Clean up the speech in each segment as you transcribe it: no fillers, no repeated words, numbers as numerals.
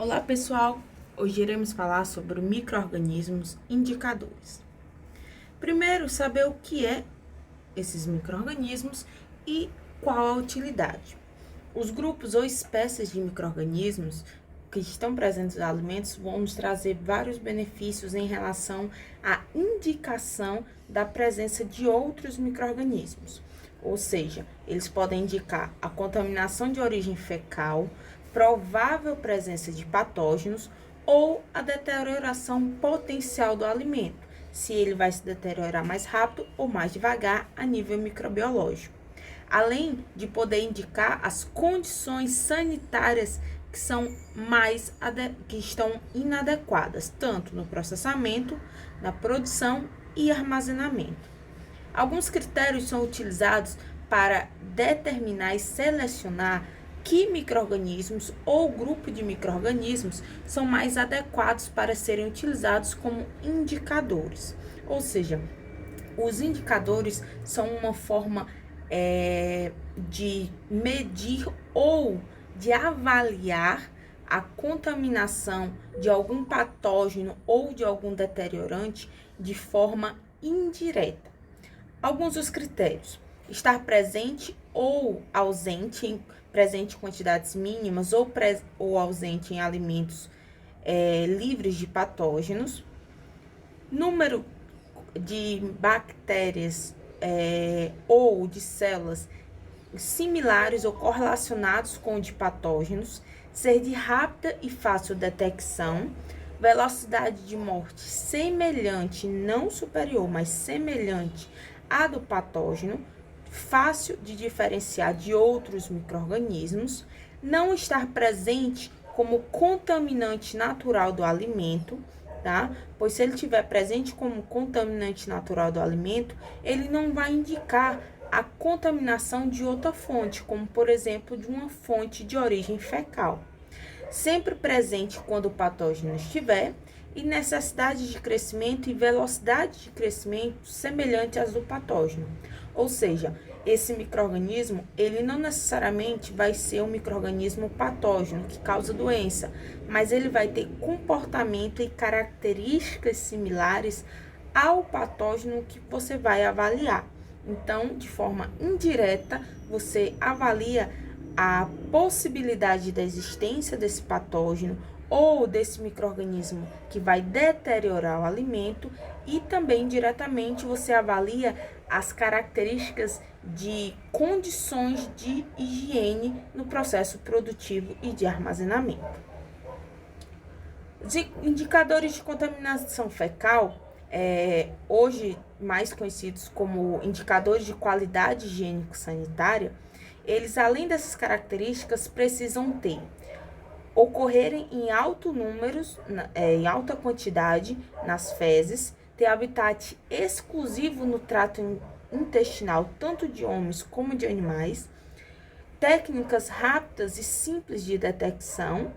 Olá pessoal, hoje iremos falar sobre micro-organismos indicadores. Primeiro, saber o que é esses micro-organismos e qual a utilidade. Os grupos ou espécies de micro-organismos que estão presentes nos alimentos vão nos trazer vários benefícios em relação à indicação da presença de outros micro-organismos. Ou seja, eles podem indicar a contaminação de origem fecal, provável presença de patógenos ou a deterioração potencial do alimento, se ele vai se deteriorar mais rápido ou mais devagar a nível microbiológico. Além de poder indicar as condições sanitárias que estão inadequadas, tanto no processamento, na produção e armazenamento. Alguns critérios são utilizados para determinar e selecionar que micro-organismos ou grupo de micro-organismos são mais adequados para serem utilizados como indicadores. Ou seja, os indicadores são uma forma de medir ou de avaliar a contaminação de algum patógeno ou de algum deteriorante de forma indireta. Alguns dos critérios: estar presente ou ausente, presente em quantidades mínimas ou ausente em alimentos livres de patógenos, número de bactérias ou de células similares ou correlacionados com o de patógenos, ser de rápida e fácil detecção, velocidade de morte semelhante, não superior, mas semelhante à do patógeno, fácil de diferenciar de outros micro-organismos, não estar presente como contaminante natural do alimento, tá? Pois se ele estiver presente como contaminante natural do alimento, ele não vai indicar a contaminação de outra fonte, como por exemplo de uma fonte de origem fecal. Sempre presente quando o patógeno estiver, e necessidade de crescimento e velocidade de crescimento semelhante às do patógeno. Ou seja, esse micro-organismo, ele não necessariamente vai ser um micro-organismo patógeno que causa doença, mas ele vai ter comportamento e características similares ao patógeno que você vai avaliar. Então, de forma indireta, você avalia a possibilidade da existência desse patógeno ou desse micro-organismo que vai deteriorar o alimento, e também diretamente você avalia as características de condições de higiene no processo produtivo e de armazenamento. Os indicadores de contaminação fecal, hoje mais conhecidos como indicadores de qualidade higiênico-sanitária, eles, além dessas características, precisam ocorrerem em alto números, em alta quantidade nas fezes, ter habitat exclusivo no trato intestinal, tanto de homens como de animais, técnicas rápidas e simples de detecção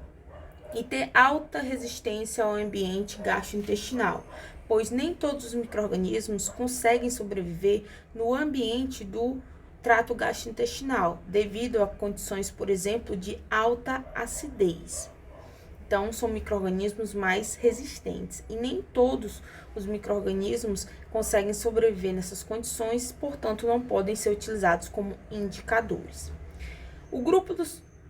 e ter alta resistência ao ambiente gastrointestinal, pois nem todos os micro-organismos conseguem sobreviver no ambiente do trato gastrointestinal, devido a condições, por exemplo, de alta acidez. Então, são micro-organismos mais resistentes, e nem todos os micro-organismos conseguem sobreviver nessas condições, portanto, não podem ser utilizados como indicadores. O grupo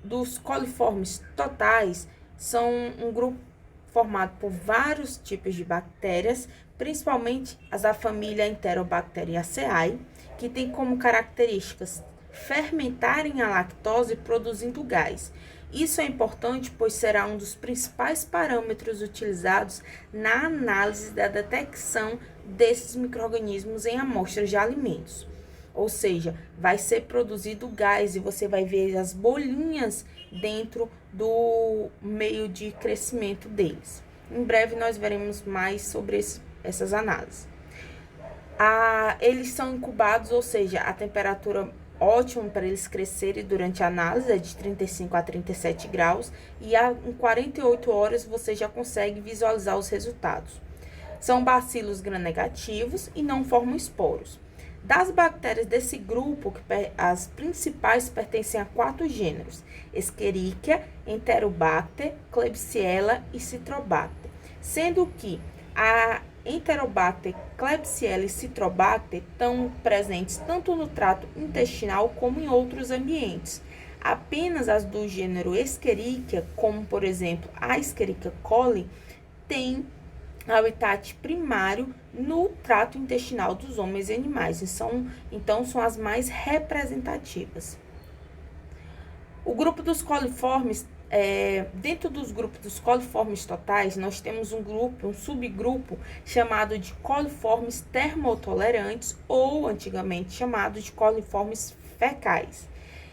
dos coliformes totais são um grupo formado por vários tipos de bactérias, principalmente as da família Enterobacteriaceae, que tem como características fermentarem a lactose produzindo gás. Isso é importante, pois será um dos principais parâmetros utilizados na análise da detecção desses micro-organismos em amostras de alimentos. Ou seja, vai ser produzido gás e você vai ver as bolinhas dentro do meio de crescimento deles. Em breve nós veremos mais sobre essas análises. Eles são incubados, ou seja, a temperatura ótima para eles crescerem durante a análise é de 35 a 37 graus, e em 48 horas você já consegue visualizar os resultados. São bacilos gram-negativos e não formam esporos. Das bactérias desse grupo, as principais pertencem a 4 gêneros: Escherichia, Enterobacter, Klebsiella e Citrobacter, sendo que a Enterobacter, Klebsiella e Citrobacter estão presentes tanto no trato intestinal como em outros ambientes. Apenas as do gênero Escherichia, como por exemplo a Escherichia coli, têm habitat primário no trato intestinal dos homens e animais, então são as mais representativas. O grupo dos coliformes, dentro dos grupos dos coliformes totais, nós temos um subgrupo chamado de coliformes termotolerantes, ou antigamente chamado de coliformes fecais.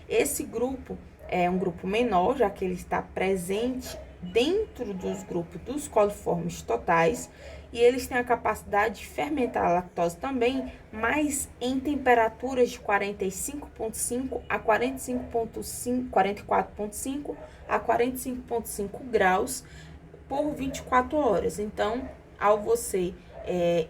Esse grupo é um grupo menor, já que ele está presente dentro dos grupos dos coliformes totais, e eles têm a capacidade de fermentar a lactose também, mas em temperaturas de 44,5 a 45,5 graus por 24 horas. Então, ao você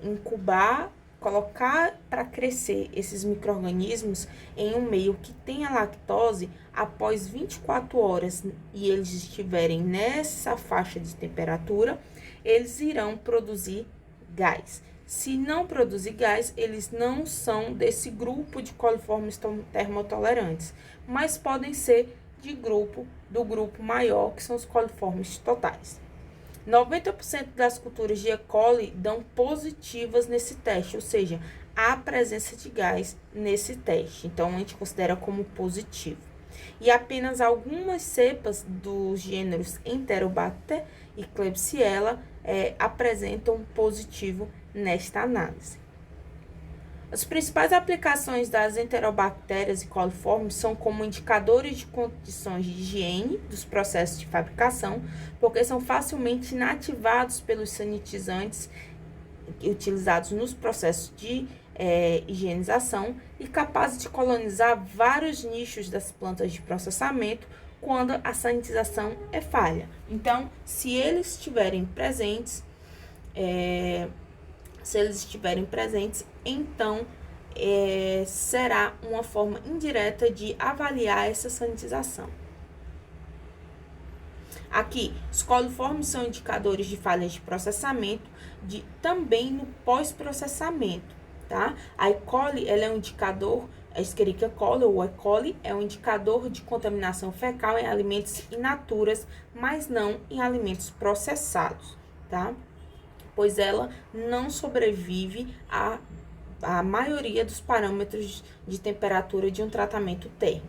incubar, colocar para crescer esses micro-organismos em um meio que tem a lactose, após 24 horas e eles estiverem nessa faixa de temperatura, eles irão produzir gás. Se não produzir gás, eles não são desse grupo de coliformes termotolerantes, mas podem ser do grupo maior, que são os coliformes totais. 90% das culturas de E. coli dão positivas nesse teste, ou seja, há presença de gás nesse teste, então a gente considera como positivo. E apenas algumas cepas dos gêneros Enterobacter e Klebsiella apresentam positivo nesta análise. As principais aplicações das enterobactérias e coliformes são como indicadores de condições de higiene dos processos de fabricação, porque são facilmente inativados pelos sanitizantes utilizados nos processos de higienização e capazes de colonizar vários nichos das plantas de processamento quando a sanitização é falha. Então, se eles estiverem presentes, então será uma forma indireta de avaliar essa sanitização. Aqui, os coliformes são indicadores de falhas de processamento, também no pós-processamento, tá? A E. coli, ela é um indicador, a Escherichia coli ou E. coli é um indicador de contaminação fecal em alimentos in naturas, mas não em alimentos processados, tá? Pois ela não sobrevive à maioria dos parâmetros de temperatura de um tratamento térmico.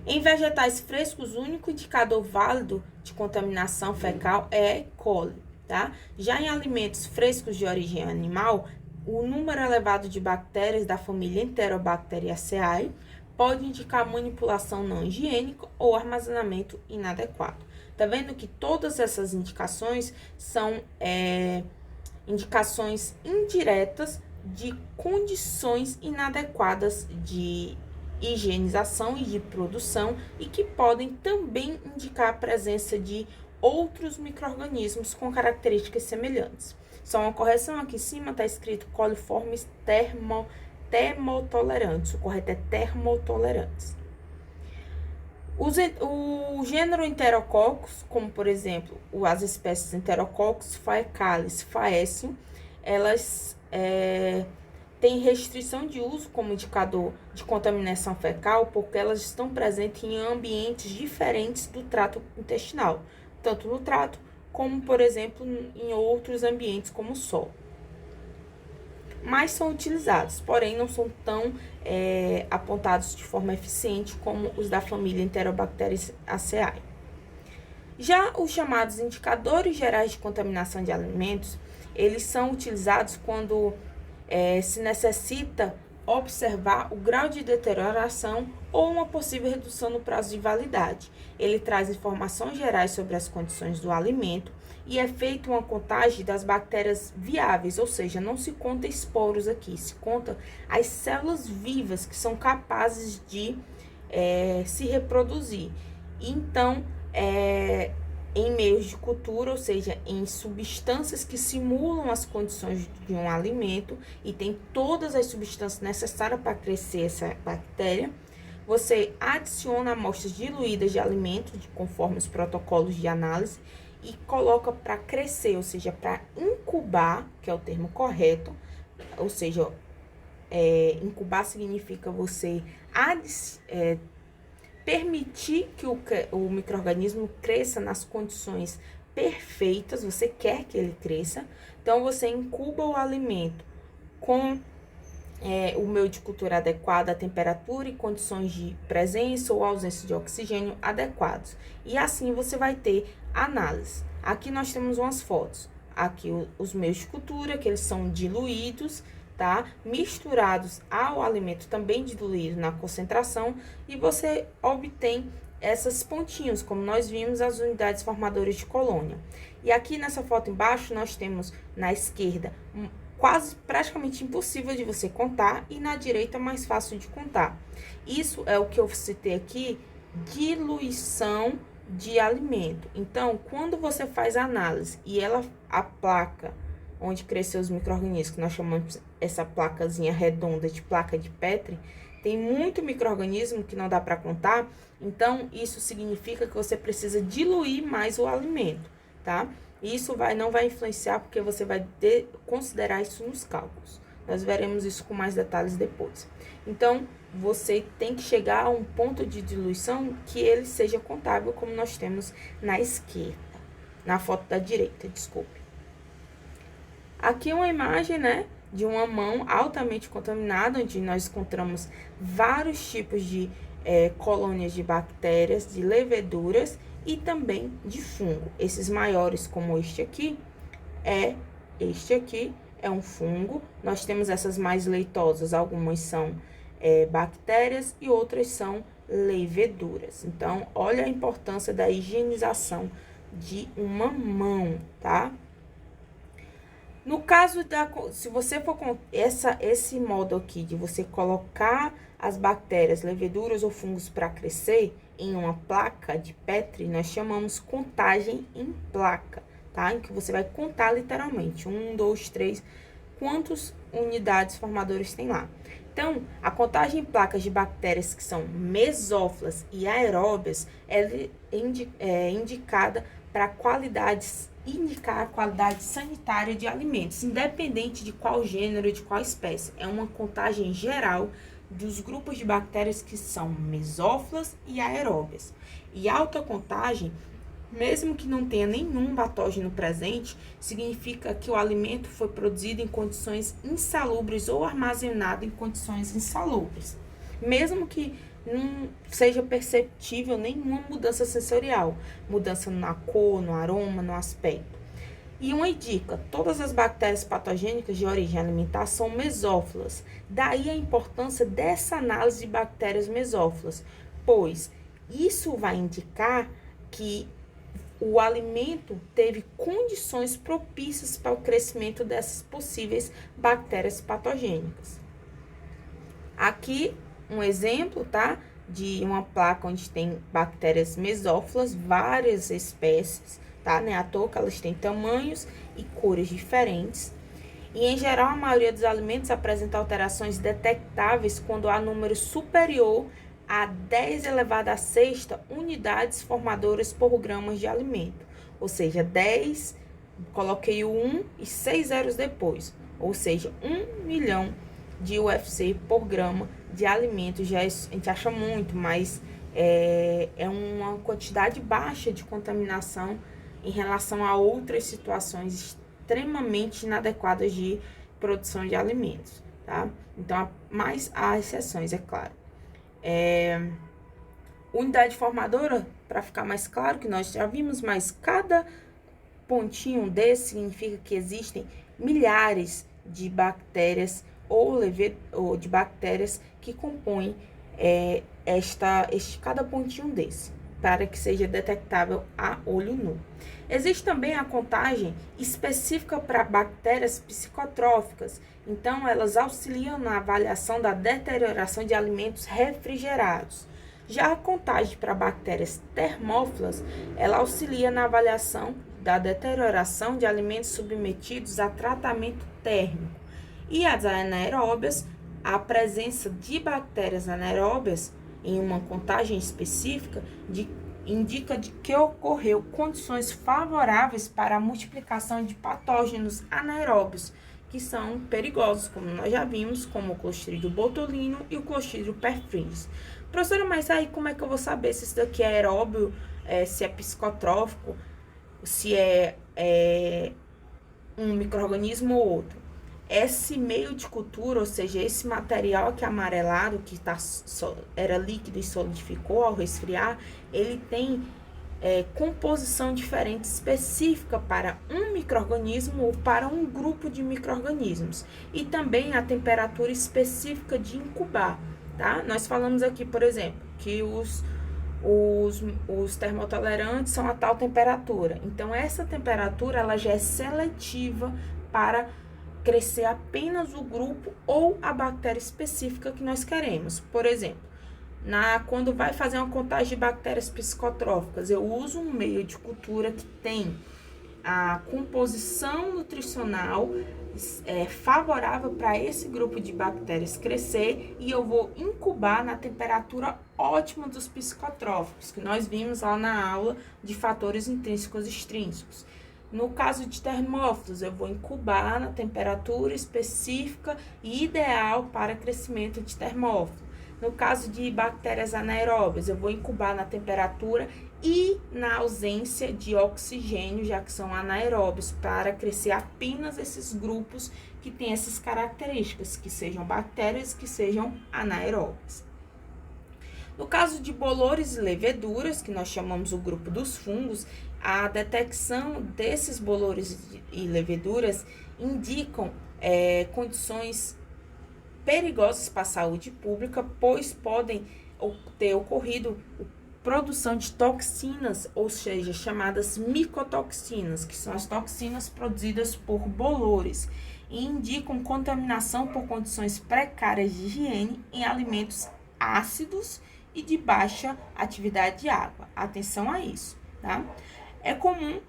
Em vegetais frescos, o único indicador válido de contaminação fecal é E. coli, tá? Já em alimentos frescos de origem animal, o número elevado de bactérias da família Enterobacteriaceae pode indicar manipulação não higiênica ou armazenamento inadequado. Tá vendo que todas essas indicações são indicações indiretas de condições inadequadas de higienização e de produção e que podem também indicar a presença de outros micro-organismos com características semelhantes. Só uma correção, aqui em cima está escrito coliformes termotolerantes, o correto é termotolerantes. O gênero Enterococcus, como por exemplo as espécies Enterococcus faecalis, faecium, elas têm restrição de uso como indicador de contaminação fecal porque elas estão presentes em ambientes diferentes do trato intestinal, tanto no trato como, por exemplo, em outros ambientes como o solo. Mas são utilizados, porém não são tão apontados de forma eficiente como os da família Enterobacteriaceae. Já os chamados indicadores gerais de contaminação de alimentos, eles são utilizados quando se necessita observar o grau de deterioração ou uma possível redução no prazo de validade. Ele traz informações gerais sobre as condições do alimento e é feita uma contagem das bactérias viáveis, ou seja, não se conta esporos aqui, se conta as células vivas que são capazes de se reproduzir. Então, em meios de cultura, ou seja, em substâncias que simulam as condições de um alimento e tem todas as substâncias necessárias para crescer essa bactéria. Você adiciona amostras diluídas de alimentos, conforme os protocolos de análise, e coloca para crescer, ou seja, para incubar, que é o termo correto, ou seja, incubar significa você permitir que o micro-organismo cresça nas condições perfeitas, você quer que ele cresça, então você incuba o alimento com o meio de cultura adequado, a temperatura e condições de presença ou ausência de oxigênio adequados. E assim você vai ter análise. Aqui nós temos umas fotos. Aqui os meios de cultura, que eles são diluídos, tá? Misturados ao alimento também diluído na concentração, e você obtém essas pontinhos, como nós vimos as unidades formadoras de colônia. E aqui nessa foto embaixo nós temos na esquerda quase praticamente impossível de você contar e na direita mais fácil de contar. Isso é o que eu citei aqui, diluição de alimento. Então, quando você faz a análise e a placa onde cresceu os micro-organismos, que nós chamamos essa placazinha redonda de placa de Petri, tem muito micro-organismo que não dá para contar, então isso significa que você precisa diluir mais o alimento, tá? Isso não vai influenciar porque você vai considerar isso nos cálculos. Nós veremos isso com mais detalhes depois. Então, você tem que chegar a um ponto de diluição que ele seja contável, como nós temos na esquerda, na foto da direita, desculpe. Aqui uma imagem, né, de uma mão altamente contaminada, onde nós encontramos vários tipos de colônias de bactérias, de leveduras e também de fungo. Esses maiores, como este aqui é um fungo. Nós temos essas mais leitosas, algumas são bactérias e outras são leveduras. Então, olha a importância da higienização de uma mão, tá? No caso se você for com esse modo aqui de você colocar as bactérias, leveduras ou fungos para crescer em uma placa de Petri, nós chamamos contagem em placa, tá? Em que você vai contar literalmente 1, 2, 3, quantas unidades formadoras tem lá. Então, a contagem em placas de bactérias que são mesófilas e aeróbias é indicada para indicar a qualidade sanitária de alimentos, independente de qual gênero e de qual espécie. É uma contagem geral dos grupos de bactérias que são mesófilas e aeróbias. E alta contagem, mesmo que não tenha nenhum patógeno presente, significa que o alimento foi produzido em condições insalubres ou armazenado em condições insalubres. Mesmo que não seja perceptível nenhuma mudança sensorial, mudança na cor, no aroma, no aspecto. E uma dica, todas as bactérias patogênicas de origem alimentar são mesófilas. Daí a importância dessa análise de bactérias mesófilas, pois isso vai indicar que o alimento teve condições propícias para o crescimento dessas possíveis bactérias patogênicas. Aqui um exemplo, tá? De uma placa onde tem bactérias mesófilas, várias espécies, tá? Não é à toa que elas têm tamanhos e cores diferentes. E, em geral, a maioria dos alimentos apresenta alterações detectáveis quando há número superior a 10 elevado a sexta unidades formadoras por gramas de alimento. Ou seja, 10, coloquei o 1 e 6 zeros depois. Ou seja, 1 milhão de UFC por grama de alimento. Já a gente acha muito, mas é uma quantidade baixa de contaminação em relação a outras situações extremamente inadequadas de produção de alimentos, tá? Então, mas há exceções, é claro. Unidade formadora, para ficar mais claro, que nós já vimos, mas cada pontinho desse significa que existem milhares de bactérias ou de bactérias que compõem cada pontinho desse, para que seja detectável a olho nu. Existe também a contagem específica para bactérias psicotróficas, então elas auxiliam na avaliação da deterioração de alimentos refrigerados. Já a contagem para bactérias termófilas, ela auxilia na avaliação da deterioração de alimentos submetidos a tratamento térmico. E as anaeróbias, a presença de bactérias anaeróbias em uma contagem específica indica de que ocorreu condições favoráveis para a multiplicação de patógenos anaeróbios, que são perigosos, como nós já vimos, como o Clostridium botulinum e o Clostridium perfringens. Professora, mas aí como é que eu vou saber se isso daqui é aeróbio, se é psicotrófico, se é um micro-organismo ou outro? Esse meio de cultura, ou seja, esse material aqui amarelado, que era líquido e solidificou ao resfriar, ele tem composição diferente específica para um micro-organismo ou para um grupo de micro-organismos. E também a temperatura específica de incubar, tá? Nós falamos aqui, por exemplo, que os termotolerantes são a tal temperatura. Então, essa temperatura, ela já é seletiva para crescer apenas o grupo ou a bactéria específica que nós queremos. Por exemplo, quando vai fazer uma contagem de bactérias psicotróficas, eu uso um meio de cultura que tem a composição nutricional favorável para esse grupo de bactérias crescer, e eu vou incubar na temperatura ótima dos psicotróficos, que nós vimos lá na aula de fatores intrínsecos e extrínsecos. No caso de termófilos, eu vou incubar na temperatura específica e ideal para crescimento de termófilo. No caso de bactérias anaeróbias, eu vou incubar na temperatura e na ausência de oxigênio, já que são anaeróbios, para crescer apenas esses grupos que têm essas características, que sejam bactérias, que sejam anaeróbias. No caso de bolores e leveduras, que nós chamamos o grupo dos fungos, a detecção desses bolores e leveduras indicam condições perigosas para a saúde pública, pois podem ter ocorrido produção de toxinas, ou seja, chamadas micotoxinas, que são as toxinas produzidas por bolores, e indicam contaminação por condições precárias de higiene em alimentos ácidos e de baixa atividade de água. Atenção a isso, tá? É comum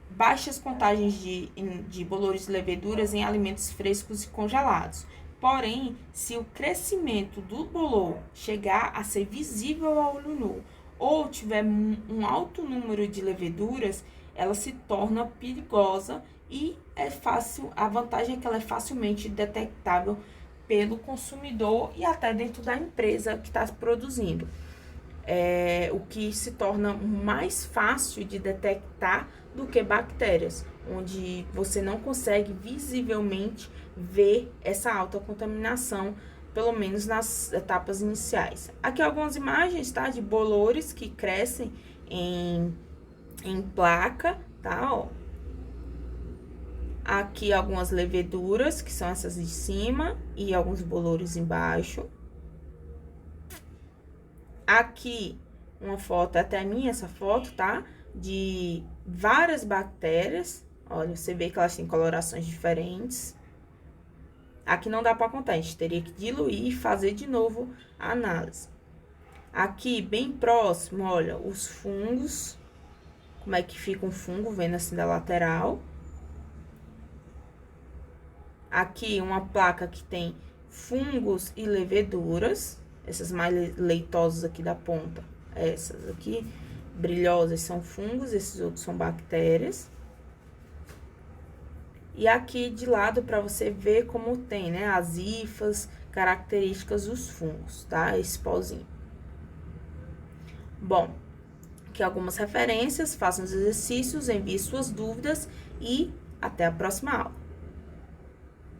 baixas contagens de bolores e leveduras em alimentos frescos e congelados. Porém, se o crescimento do bolor chegar a ser visível ao olho nu ou tiver um alto número de leveduras, ela se torna perigosa e a vantagem é que ela é facilmente detectável pelo consumidor e até dentro da empresa que está produzindo. O que se torna mais fácil de detectar do que bactérias, onde você não consegue visivelmente ver essa alta contaminação, pelo menos nas etapas iniciais. Aqui algumas imagens, tá, de bolores que crescem em placa, tá, ó. Aqui algumas leveduras, que são essas de cima, e alguns bolores embaixo. Aqui uma foto, até a minha essa foto, tá? De várias bactérias. Olha, você vê que elas têm colorações diferentes. Aqui não dá para contar, a gente teria que diluir e fazer de novo a análise. Aqui, bem próximo, olha, os fungos. Como é que fica um fungo, vendo assim da lateral. Aqui, uma placa que tem fungos e leveduras. Essas mais leitosas aqui da ponta, essas aqui, brilhosas, são fungos, esses outros são bactérias. E aqui de lado, para você ver como tem, né, as hifas, características dos fungos, tá? Esse pozinho. Bom, aqui algumas referências, façam os exercícios, envie suas dúvidas e até a próxima aula.